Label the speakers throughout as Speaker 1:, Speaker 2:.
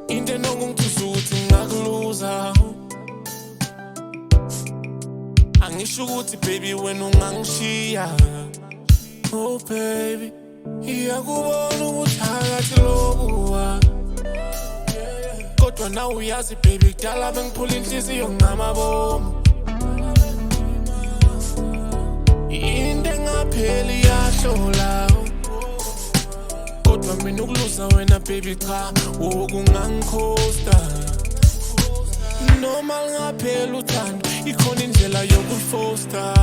Speaker 1: Into enongithisa ukuthi ngakuluza. Angisho ukuthi baby wena ungangishiya. Oh baby, iyakubona ukuthi phakathi lokuwa. Kodwa nawe uyazi baby kudala bengiphula inhliziyo ngamabomu. Into engapheli iyahlola. Kodwa mina ukuluza wena baby cha ukungangikhosta. Noma lingapheli uthando ikhona indlela yokulifosta.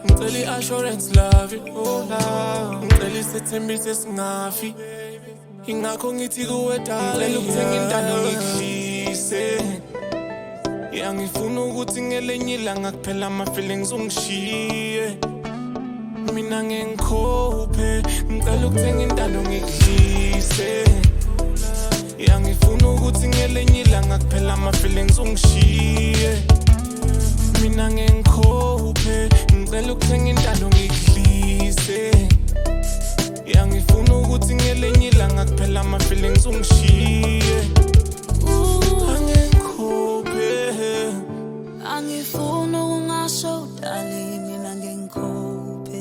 Speaker 1: Ngicela i-assurance love, oh love. Ngicela isethembiso esingafi. Ingakho ngithi kuwe darling, ngicela ukuthenga intando ngikuhlise. Ngifuna ukuthi ngelinye ilanga kuphela ama-feelings ungishiye. Mina ngikhophe, ngicela ukuthenga intando ngikuhlise. Ngifuna ukuthi ngelinye ilanga kuphela ama-feelings ungishiye. Mina ngikhophe, ngicela ukuthenga intando ngikuhlise. Ngifuna ukuthi ngelinye ilanga kuphela ama-feelings ungishiye.
Speaker 2: Angifuna ukungasho darling, mina ngikhophe.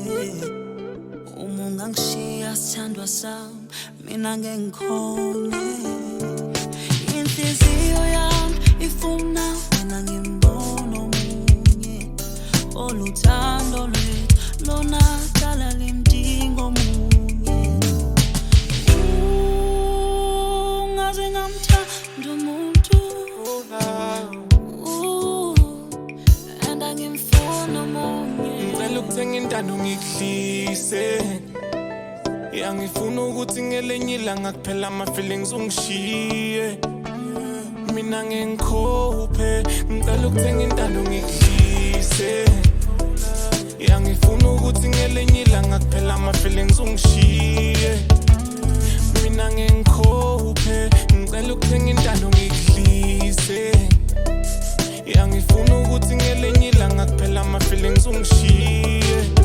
Speaker 2: Uma ungangishiya sithandwa sami, mina ngikhone. Inhliziyo yami ifuna wena ngimbone omunye. Oluthando lwethu lona dala limdinga omunye. Ungaze ngamthanda umuntu.
Speaker 1: Ngicela ukuthenga intando ngikuhlise. Ngifuna ukuthi ngelinye ilanga kuphela ama-feelings ungishiye. Mina ngikhophe, ngicela ukuthenga intando ngikuhlise. Ngifuna ukuthi ngelinye ilanga kuphela ama-feelings ungishiye. Mina ngikhophe, ngicela ukuthenga intando ngikuhlise. Ngifuna ukuthi ngelinye ilanga kuphela ama-feelings ungishiye.